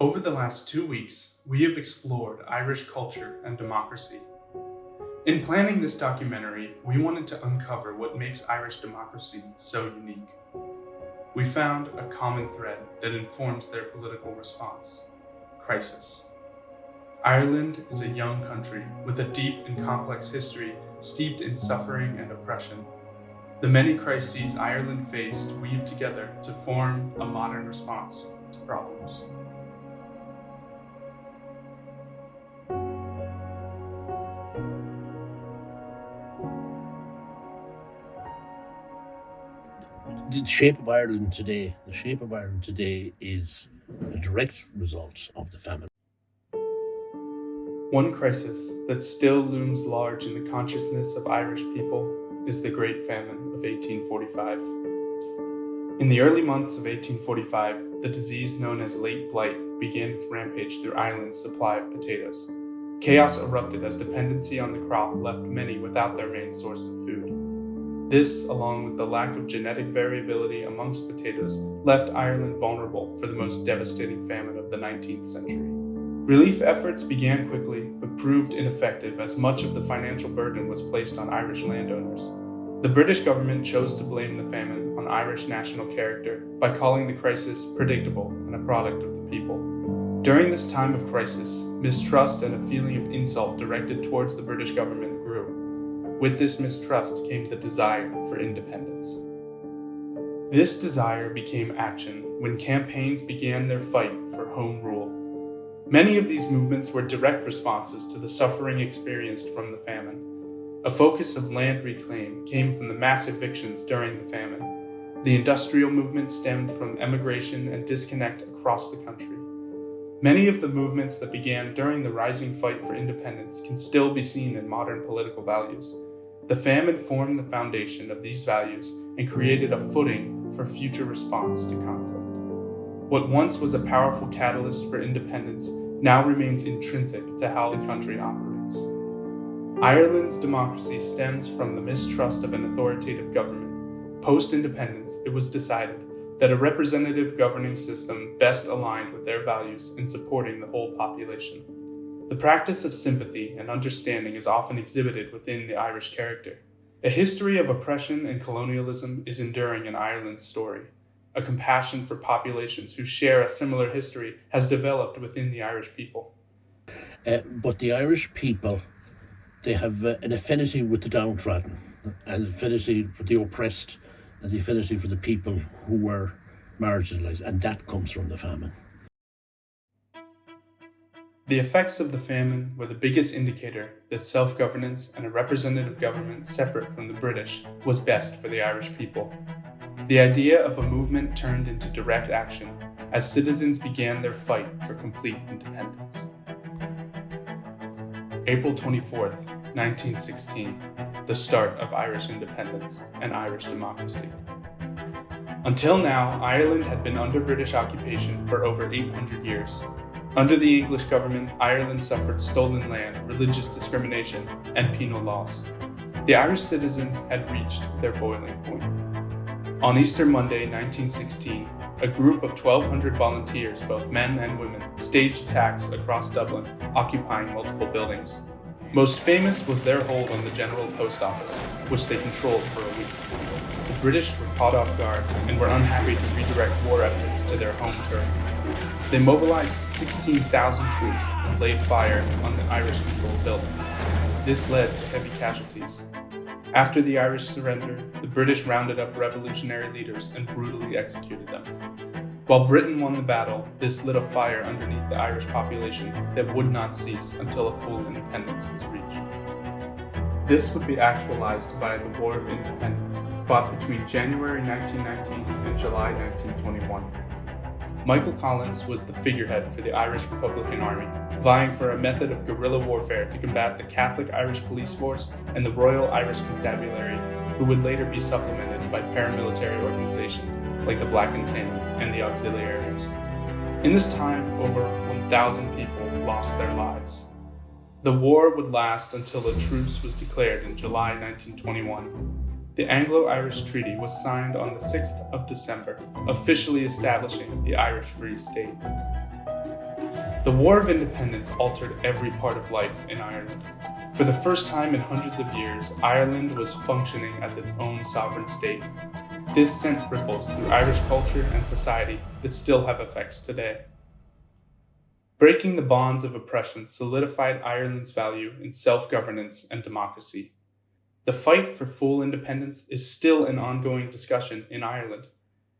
Over the last 2 weeks, we have explored Irish culture and democracy. In planning this documentary, we wanted to uncover what makes Irish democracy so unique. We found a common thread that informs their political response: crisis. Ireland is a young country with a deep and complex history steeped in suffering and oppression. The many crises Ireland faced weave together to form a modern response to problems. The shape of Ireland today is a direct result of the famine. One crisis that still looms large in the consciousness of Irish people is the Great Famine of 1845. In the early months of 1845, the disease known as late blight began its rampage through Ireland's supply of potatoes. Chaos erupted as dependency on the crop left many without their main source of food. This, along with the lack of genetic variability amongst potatoes, left Ireland vulnerable for the most devastating famine of the 19th century. Relief efforts began quickly, but proved ineffective as much of the financial burden was placed on Irish landowners. The British government chose to blame the famine on Irish national character by calling the crisis predictable and a product of the people. During this time of crisis, mistrust and a feeling of insult directed towards the British government grew. With this mistrust came the desire for independence. This desire became action when campaigns began their fight for home rule. Many of these movements were direct responses to the suffering experienced from the famine. A focus of land reclaim came from the mass evictions during the famine. The industrial movement stemmed from emigration and disconnect across the country. Many of the movements that began during the rising fight for independence can still be seen in modern political values. The famine formed the foundation of these values and created a footing for future response to conflict. What once was a powerful catalyst for independence now remains intrinsic to how the country operates. Ireland's democracy stems from the mistrust of an authoritative government. Post-independence, it was decided that a representative governing system best aligned with their values in supporting the whole population. The practice of sympathy and understanding is often exhibited within the Irish character. A history of oppression and colonialism is enduring in Ireland's story. A compassion for populations who share a similar history has developed within the Irish people. But the Irish people, they have an affinity with the downtrodden, an affinity for the oppressed, and the affinity for the people who were marginalised, and that comes from the famine. The effects of the famine were the biggest indicator that self-governance and a representative government separate from the British was best for the Irish people. The idea of a movement turned into direct action as citizens began their fight for complete independence. April 24th, 1916, the start of Irish independence and Irish democracy. Until now, Ireland had been under British occupation for over 800 years. Under the English government, Ireland suffered stolen land, religious discrimination, and penal laws. The Irish citizens had reached their boiling point. On Easter Monday, 1916, a group of 1,200 volunteers, both men and women, staged attacks across Dublin, occupying multiple buildings. Most famous was their hold on the General Post Office, which they controlled for a week. The British were caught off guard and were unhappy to redirect war efforts to their home turf. They mobilized 16,000 troops and laid fire on the Irish-controlled buildings. This led to heavy casualties. After the Irish surrender, the British rounded up revolutionary leaders and brutally executed them. While Britain won the battle, this lit a fire underneath the Irish population that would not cease until a full independence was reached. This would be actualized via the War of Independence, fought between January 1919 and July 1921. Michael Collins was the figurehead for the Irish Republican Army, vying for a method of guerrilla warfare to combat the Catholic Irish Police Force and the Royal Irish Constabulary, who would later be supplemented by paramilitary organizations like the Black and Tans and the Auxiliaries. In this time, over 1,000 people lost their lives. The war would last until a truce was declared in July 1921. The Anglo-Irish Treaty was signed on the 6th of December, officially establishing the Irish Free State. The War of Independence altered every part of life in Ireland. For the first time in hundreds of years, Ireland was functioning as its own sovereign state. This sent ripples through Irish culture and society that still have effects today. Breaking the bonds of oppression solidified Ireland's value in self-governance and democracy. The fight for full independence is still an ongoing discussion in Ireland.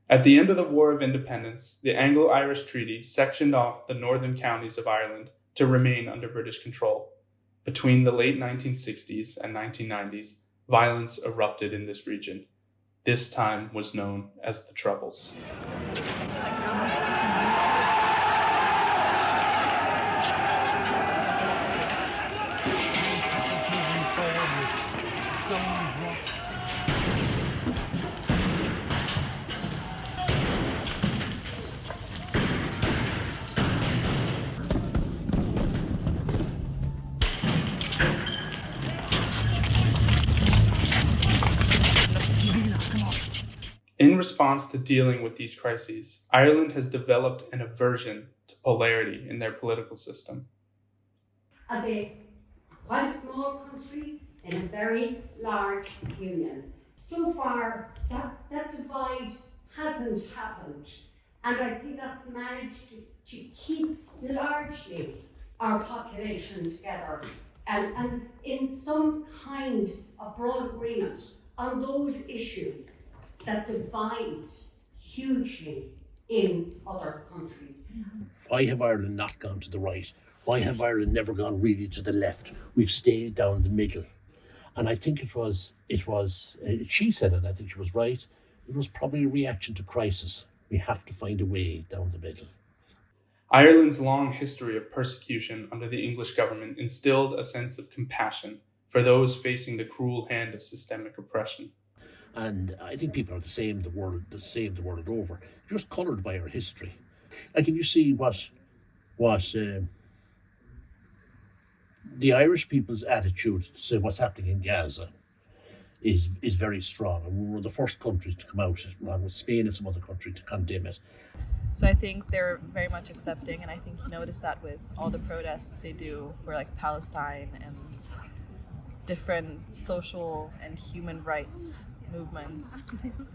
At the end of the War of Independence, the Anglo-Irish Treaty sectioned off the northern counties of Ireland to remain under British control. Between the late 1960s and 1990s, violence erupted in this region. This time was known as the Troubles. In response to dealing with these crises, Ireland has developed an aversion to polarity in their political system. As a quite a small country in a very large union, so far that divide hasn't happened, and I think that's managed to keep largely our population together and in some kind of broad agreement on those issues that divide hugely in other countries. Why have Ireland not gone to the right? Why have Ireland never gone really to the left? We've stayed down the middle. And I think it was, she said it, I think she was right, it was probably a reaction to crisis. We have to find a way down the middle. Ireland's long history of persecution under the English government instilled a sense of compassion for those facing the cruel hand of systemic oppression. And I think people are the same the world over, just coloured by our history. Like if you see what the Irish people's attitude to say what's happening in Gaza is very strong. And we were the first countries to come out, along with Spain and some other countries, to condemn it. So I think they're very much accepting, and I think you notice that with all the protests they do for like Palestine and different social and human rights movements.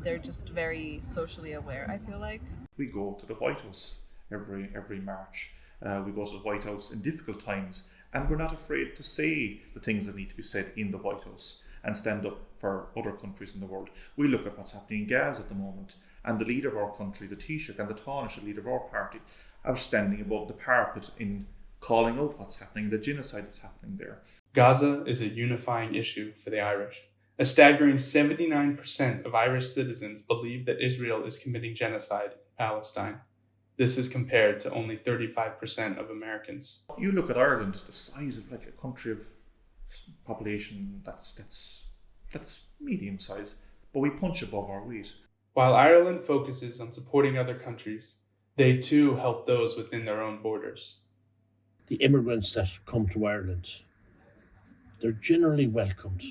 They're just very socially aware, I feel like. We go to the White House every March. We go to the White House in difficult times, and we're not afraid to say the things that need to be said in the White House and stand up for other countries in the world. We look at what's happening in Gaza at the moment, and the leader of our country, the Taoiseach, and the Taoiseach, the leader of our party, are standing above the parapet in calling out what's happening, the genocide that's happening there. Gaza is a unifying issue for the Irish. A staggering 79% of Irish citizens believe that Israel is committing genocide in Palestine. This is compared to only 35% of Americans. You look at Ireland, the size of like a country of population that's medium size, but we punch above our weight. While Ireland focuses on supporting other countries, they too help those within their own borders. The immigrants that come to Ireland, they're generally welcomed.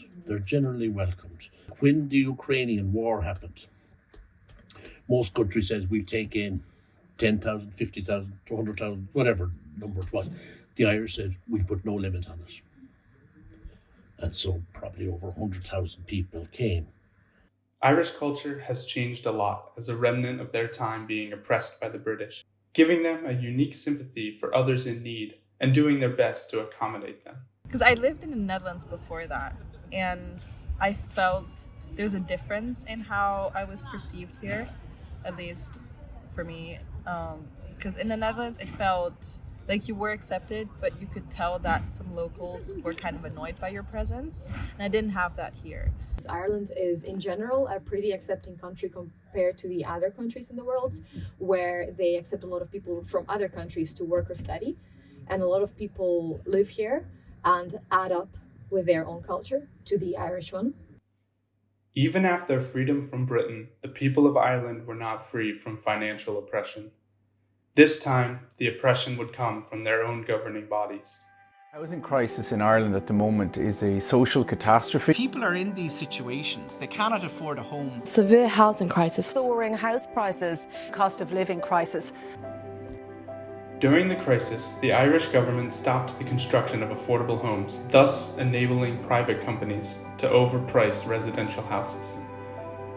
When the Ukrainian war happened, most countries said we'll take in 10,000, 50,000, 200,000, whatever number it was. The Irish said we'll put no limit on it. And so probably over 100,000 people came. Irish culture has changed a lot as a remnant of their time being oppressed by the British, giving them a unique sympathy for others in need and doing their best to accommodate them. Because I lived in the Netherlands before that, and I felt there's a difference in how I was perceived here, at least for me. Because in the Netherlands, it felt like you were accepted, but you could tell that some locals were kind of annoyed by your presence, and I didn't have that here. Ireland is, in general, a pretty accepting country compared to the other countries in the world, where they accept a lot of people from other countries to work or study, and a lot of people live here and add up with their own culture to the Irish one. Even after freedom from Britain, the people of Ireland were not free from financial oppression. This time, the oppression would come from their own governing bodies. Housing crisis in Ireland at the moment is a social catastrophe. People are in these situations. They cannot afford a home. Severe housing crisis. Soaring house prices, cost of living crisis. During the crisis, the Irish government stopped the construction of affordable homes, thus enabling private companies to overprice residential houses.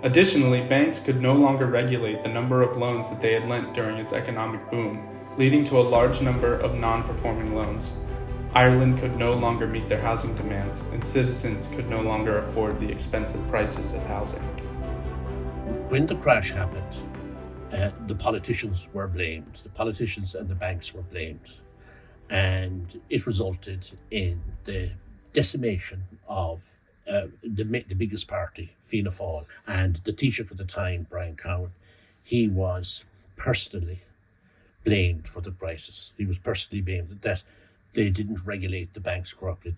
Additionally, banks could no longer regulate the number of loans that they had lent during its economic boom, leading to a large number of non-performing loans. Ireland could no longer meet their housing demands, and citizens could no longer afford the expensive prices of housing. When the crash happened, the politicians were blamed. The politicians and the banks were blamed. And it resulted in the decimation of the biggest party, Fianna Fáil. And the Taoiseach at the time, Brian Cowan, he was personally blamed for the crisis. He was personally blamed that they didn't regulate the banks correctly.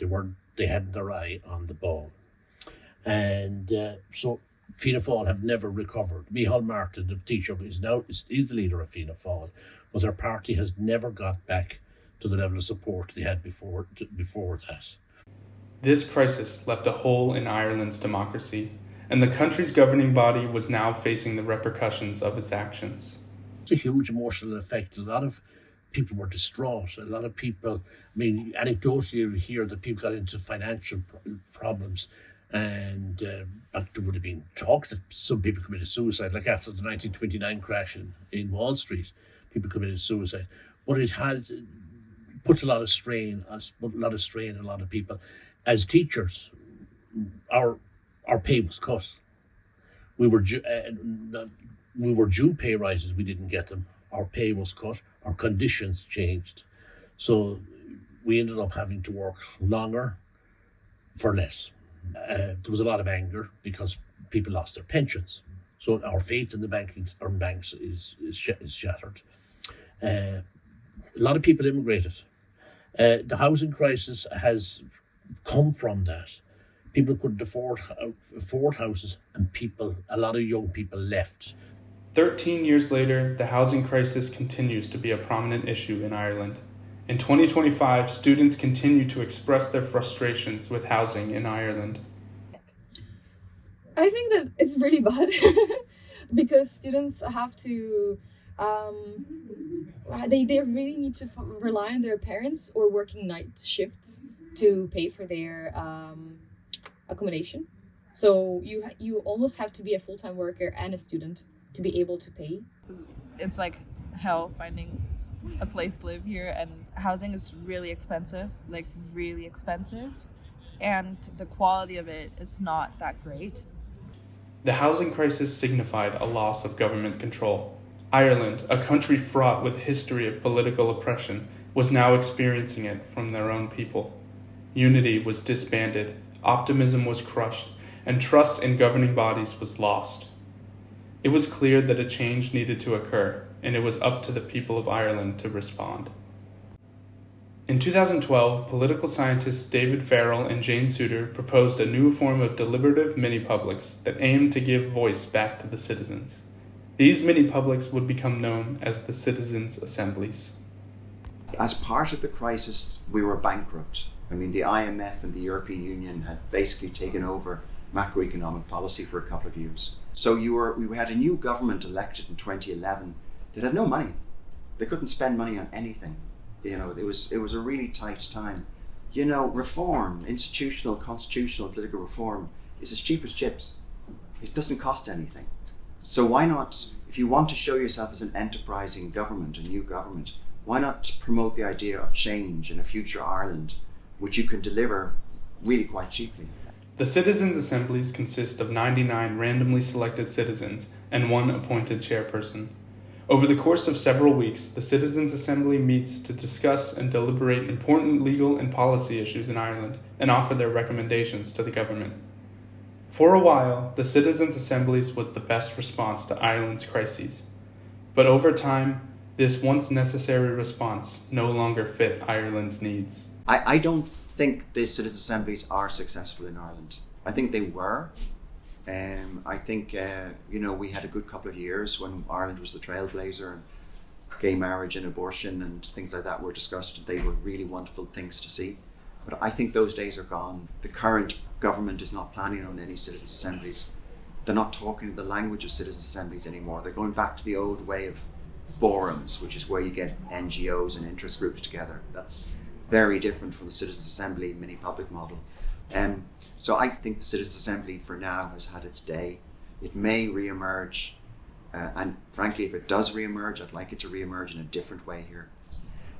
They hadn't their eye on the ball. And so Fianna Fáil have never recovered. Micheál Martin, the Taoiseach, is the leader of Fianna Fáil, but their party has never got back to the level of support they had before that. This crisis left a hole in Ireland's democracy, and the country's governing body was now facing the repercussions of its actions. It's a huge emotional effect. A lot of people were distraught. A lot of people, anecdotally you hear that people got into financial problems, and there would have been talk that some people committed suicide, like after the 1929 crash in Wall Street, people committed suicide. But it had put a lot of strain on a lot of people. As teachers, our pay was cut. We were due pay rises. We didn't get them. Our pay was cut. Our conditions changed. So we ended up having to work longer for less. There was a lot of anger because people lost their pensions. So our faith in the banks is shattered. A lot of people immigrated. The housing crisis has come from that. People couldn't afford houses, and a lot of young people left. 13 years later, the housing crisis continues to be a prominent issue in Ireland. In 2025, students continue to express their frustrations with housing in Ireland. I think that it's really bad because students have to, they really need to rely on their parents or working night shifts to pay for their accommodation. So you almost have to be a full-time worker and a student to be able to pay. It's like hell finding a place to live here, and housing is really expensive, and the quality of it is not that great. The housing crisis signified a loss of government control. Ireland, a country fraught with a history of political oppression, was now experiencing it from their own people. Unity was disbanded, optimism was crushed, and trust in governing bodies was lost. It was clear that a change needed to occur, and it was up to the people of Ireland to respond. In 2012, political scientists David Farrell and Jane Souter proposed a new form of deliberative mini-publics that aimed to give voice back to the citizens. These mini-publics would become known as the Citizens' Assemblies. As part of the crisis, we were bankrupt. The IMF and the European Union had basically taken over macroeconomic policy for a couple of years. So we had a new government elected in 2011 that had no money. They couldn't spend money on anything. It was a really tight time. Reform, institutional, constitutional, political reform is as cheap as chips. It doesn't cost anything. So why not, if you want to show yourself as an enterprising government, a new government, why not promote the idea of change in a future Ireland, which you can deliver really quite cheaply? The Citizens' Assemblies consist of 99 randomly selected citizens and one appointed chairperson. Over the course of several weeks, the Citizens' Assembly meets to discuss and deliberate important legal and policy issues in Ireland and offer their recommendations to the government. For a while, the Citizens' Assemblies was the best response to Ireland's crises. But over time, this once necessary response no longer fit Ireland's needs. I don't think the Citizens' Assemblies are successful in Ireland. I think they were. I think, we had a good couple of years when Ireland was the trailblazer, and gay marriage and abortion and things like that were discussed. They were really wonderful things to see. But I think those days are gone. The current government is not planning on any Citizens' Assemblies. They're not talking the language of Citizens' Assemblies anymore. They're going back to the old way of forums, which is where you get NGOs and interest groups together. That's very different from the Citizens Assembly mini public model. So I think the Citizens Assembly for now has had its day. It may re-emerge, and frankly, if it does re-emerge, I'd like it to re-emerge in a different way here.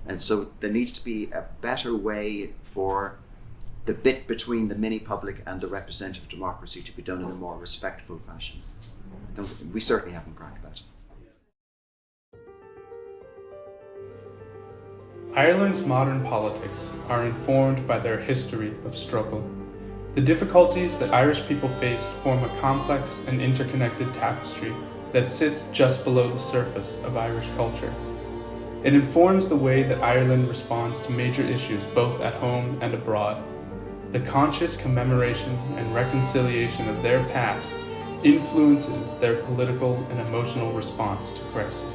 And so there needs to be a better way for the bit between the mini public and the representative democracy to be done in a more respectful fashion. We certainly haven't cracked that. Ireland's modern politics are informed by their history of struggle. The difficulties that Irish people faced form a complex and interconnected tapestry that sits just below the surface of Irish culture. It informs the way that Ireland responds to major issues both at home and abroad. The conscious commemoration and reconciliation of their past influences their political and emotional response to crisis.